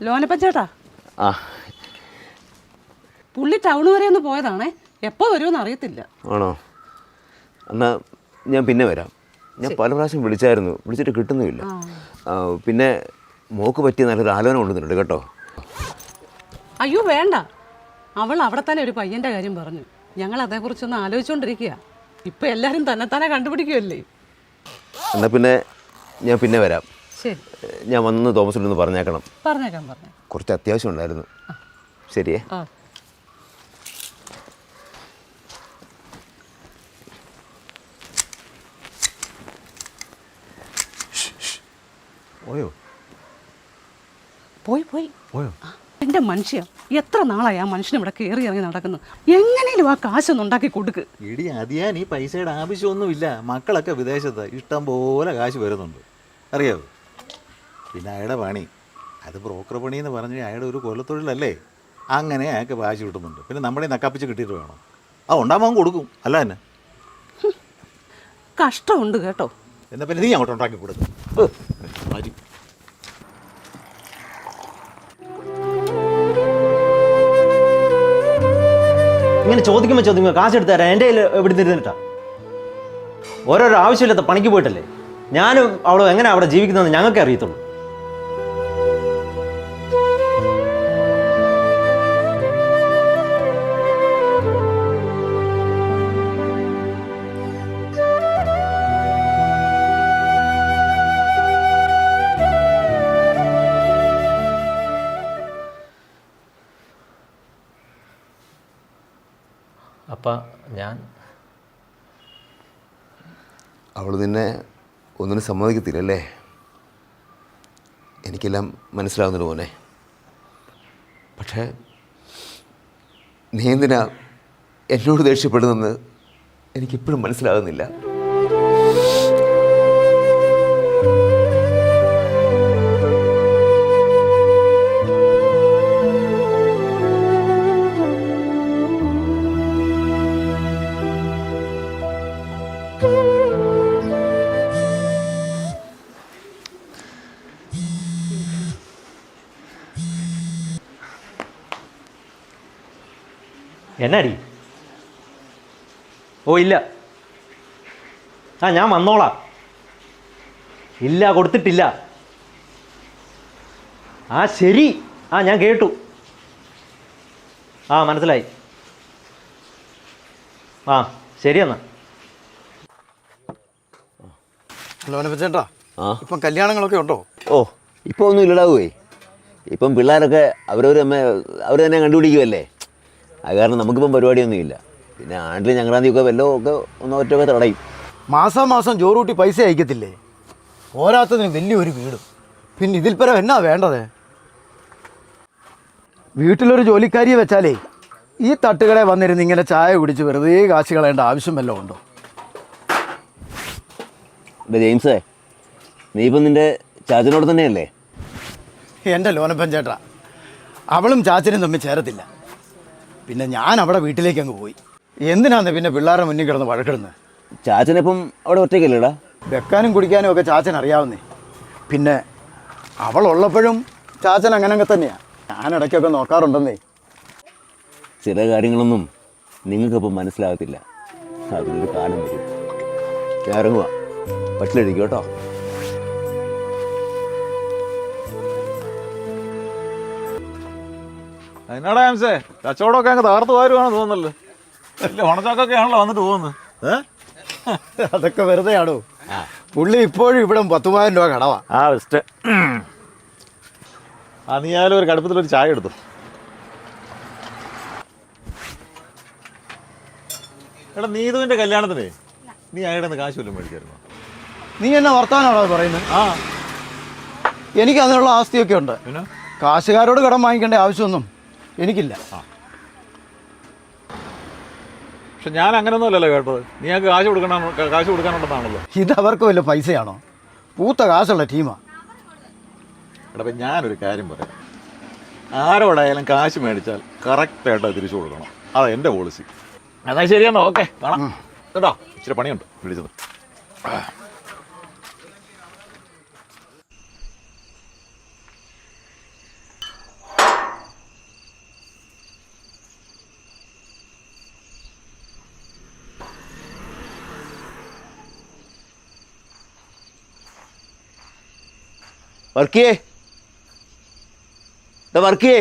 ലോനപ്പച്ചേട്ടാ, പുള്ളി ടൗൺ വരെ ഒന്ന് പോയതാണേ. എപ്പോൾ വരുമെന്ന് അറിയത്തില്ല. ആണോ? എന്നാൽ ഞാൻ പിന്നെ വരാം. ഞാൻ പല പ്രാവശ്യം വിളിച്ചായിരുന്നു, വിളിച്ചിട്ട് കിട്ടുന്നുമില്ല. പിന്നെ മോക്ക് പറ്റിയ നല്ലൊരു ആലോചന കൊണ്ടുവന്നിട്ടുണ്ട് കേട്ടോ. അയ്യോ വേണ്ട, അവൾ അവിടെ തന്നെ ഒരു പയ്യൻ്റെ കാര്യം പറഞ്ഞു. ഞങ്ങൾ അതേക്കുറിച്ചൊന്ന് ആലോചിച്ചുകൊണ്ടിരിക്കുക. ഇപ്പം എല്ലാവരും തന്നെത്താനെ കണ്ടുപിടിക്കുമല്ലേ. എന്നാൽ പിന്നെ ഞാൻ പിന്നെ വരാം. ശരി, ഞാൻ വന്ന് തോമസിനൊന്ന് പറഞ്ഞേക്കണം. പറഞ്ഞേക്കാം. കുറച്ച് അത്യാവശ്യം ഉണ്ടായിരുന്നു. ശരിയേ? പോയോ എൻ്റെ മനുഷ്യ, എത്ര നാളായി ആ മനുഷ്യൻ ഇവിടെ കയറി ഇറങ്ങി നടക്കുന്നു. എങ്ങനെയും ആ കാശൊന്നും ഉണ്ടാക്കി കൊടുക്ക്. ഇടി അതിയാൻ ഈ പൈസയുടെ ആവശ്യമൊന്നുമില്ല. മക്കളൊക്കെ വിദേശത്ത്, ഇഷ്ടം പോലെ കാശ് വരുന്നുണ്ട്, അറിയാവോ? പിന്നെ അയാളുടെ പണി അത് ബ്രോക്കർ പണി എന്ന് പറഞ്ഞാൽ അയാളുടെ ഒരു കൊല്ലത്തൊഴിലല്ലേ. അങ്ങനെ അയാൾക്ക് കാശ് കിട്ടുന്നുണ്ട്. പിന്നെ നമ്മുടെ നക്കാപ്പിച്ച് കിട്ടിയിട്ട് വേണം. ആ ഉണ്ടാകുമ്പോൾ കൊടുക്കും, അല്ല തന്നെ. കഷ്ടമുണ്ട് കേട്ടോ. എന്നാൽ പിന്നെ നീ അങ്ങോട്ട് ഉണ്ടാക്കി കൊടുക്കും. ഇങ്ങനെ ചോദിക്കുമ്പോൾ കാശ് എടുത്ത് തരാം. എൻ്റെ കയ്യിൽ എവിടെ ഇരുന്നിട്ടാ? ഓരോരോ ആവശ്യമില്ലാത്ത പണിക്ക് പോയിട്ടല്ലേ. ഞാനും അവളും എങ്ങനെ അവിടെ ജീവിക്കുന്നതെന്ന് ഞങ്ങൾക്ക് അറിയത്തുള്ളൂ. അപ്പം അവൾ നിന്നെ ഒന്നിനും സമ്മതിക്കത്തില്ലല്ലേ? എനിക്കെല്ലാം മനസ്സിലാവുന്നുണ്ട് മോനെ. പക്ഷേ നീ എന്തിനാ എന്നോട് ദേഷ്യപ്പെടുന്നെന്ന് എനിക്കിപ്പോഴും മനസ്സിലാകുന്നില്ല. എന്നാടി? ഓ ഇല്ല, ഞാൻ വന്നോളാം. ഇല്ല, കൊടുത്തിട്ടില്ല. ശരി, ഞാൻ കേട്ടു. മനസ്സിലായി. ശരി എന്നാ. ലോനപ്പച്ചേട്ടാ, ഇപ്പം കല്യാണങ്ങളൊക്കെ ഉണ്ടോ? ഇപ്പോൾ ഒന്നും ഇല്ലടാവേ. ഇപ്പം പിള്ളേരൊക്കെ അവർ തന്നെ കണ്ടുപിടിക്കുമല്ലേ. അത് കാരണം നമുക്കിപ്പം പരിപാടിയൊന്നുമില്ല. പിന്നെ ആണ്ടിൽ ഞങ്ങളാന്തിയൊക്കെ വല്ലതും ഒക്കെ ഒറ്റൊക്കെ തടയും. മാസം ജോറൂട്ടി പൈസ അയക്കത്തില്ലേ? പോരാത്തതിന് വലിയൊരു വീടും. പിന്നെ ഇതിൽ പരം എന്നാ വേണ്ടത്? വീട്ടിലൊരു ജോലിക്കാരിയെ വെച്ചാലേ ഈ തട്ടുകടയിൽ വന്നിരുന്ന് ഇങ്ങനെ ചായ കുടിച്ച് വെറുതെ കാശ് കളയേണ്ട ആവശ്യം വല്ലതും ഉണ്ടോ? ജെയിംസേ, നീ ഇപ്പം നിൻ്റെ ചാച്ചനോട് തന്നെയല്ലേ? എൻ്റെ ലോനപ്പൻ ചേട്ടാ, അവളും ചാച്ചനും തമ്മിൽ ചേരത്തില്ല. പിന്നെ ഞാൻ അവിടെ വീട്ടിലേക്ക് അങ്ങ് പോയി. എന്തിനാന്ന് പിന്നെ പിള്ളേരുടെ മുന്നിൽ കിടന്ന് വഴക്കിടുന്നത്? ചാച്ചനിപ്പം അവിടെ ഒറ്റയ്ക്കല്ലേടാ? വെക്കാനും കുടിക്കാനും ഒക്കെ ചാച്ചൻ അറിയാവുന്നേ. പിന്നെ അവളുള്ളപ്പോഴും ചാച്ചൻ അങ്ങനെയൊക്കെ തന്നെയാണ്. ഞാൻ ഇടയ്ക്കൊക്കെ നോക്കാറുണ്ടെന്നേ. ചില കാര്യങ്ങളൊന്നും നിങ്ങൾക്കിപ്പം മനസ്സിലാകത്തില്ല. അതിനൊരു കാലം വരും. ഇറങ്ങുക, പട്ടിലെഴുതിക്കോ കേട്ടോ. അതിനാടാ ആംസേ, കച്ചവടമൊക്കെ അങ്ങ് തകർത്ത് വരുവാണ് തോന്നുന്നല്ലോ. വലിയ ഉണച്ചൊക്കെ ആണല്ലോ വന്നിട്ട് പോകുന്നത്. അതൊക്കെ വെറുതെ ആണോ? പുള്ളി ഇപ്പോഴും ഇവിടെ 10,000 രൂപ കടവാ. ബെസ്റ്റ്. നീ ആയാലും ഒരു കടുപ്പത്തിലൊരു ചായ എടുത്തു. എടാ, നീതുവിൻ്റെ കല്യാണത്തിനേ നീ അയാളുടെ കാശ് വല്ലതും മേടിക്കായിരുന്നു? നീ എന്നെ വർത്താനാണോ പറയുന്നത്? എനിക്ക് അതിനുള്ള ആസ്തിയൊക്കെ ഉണ്ട്. പിന്നെ കാശുകാരോട് കടം വാങ്ങിക്കേണ്ട ആവശ്യമൊന്നും എനിക്കില്ല. പക്ഷെ ഞാൻ അങ്ങനെയൊന്നും അല്ലല്ലോ കേട്ടത്. നീ ഞങ്ങൾക്ക് കാശ് കൊടുക്കാനുണ്ടെന്നാണല്ലോ. ഇതവർക്ക് വല്ല പൈസയാണോ? പൂത്ത കാശുള്ള ടീമാണ്. എടാ, അപ്പം ഞാനൊരു കാര്യം പറയാം. ആരോടായാലും കാശ് മേടിച്ചാൽ കറക്റ്റായിട്ട് തിരിച്ചു കൊടുക്കണം. അതാ എൻ്റെ പോളിസി. അതാ ശരിയാണോ? ഓക്കെ, കാണാം കേട്ടോ. ഇച്ചിരി പണിയുണ്ട് വിളിച്ചത്. വർക്കിയേ വർക്കിയേ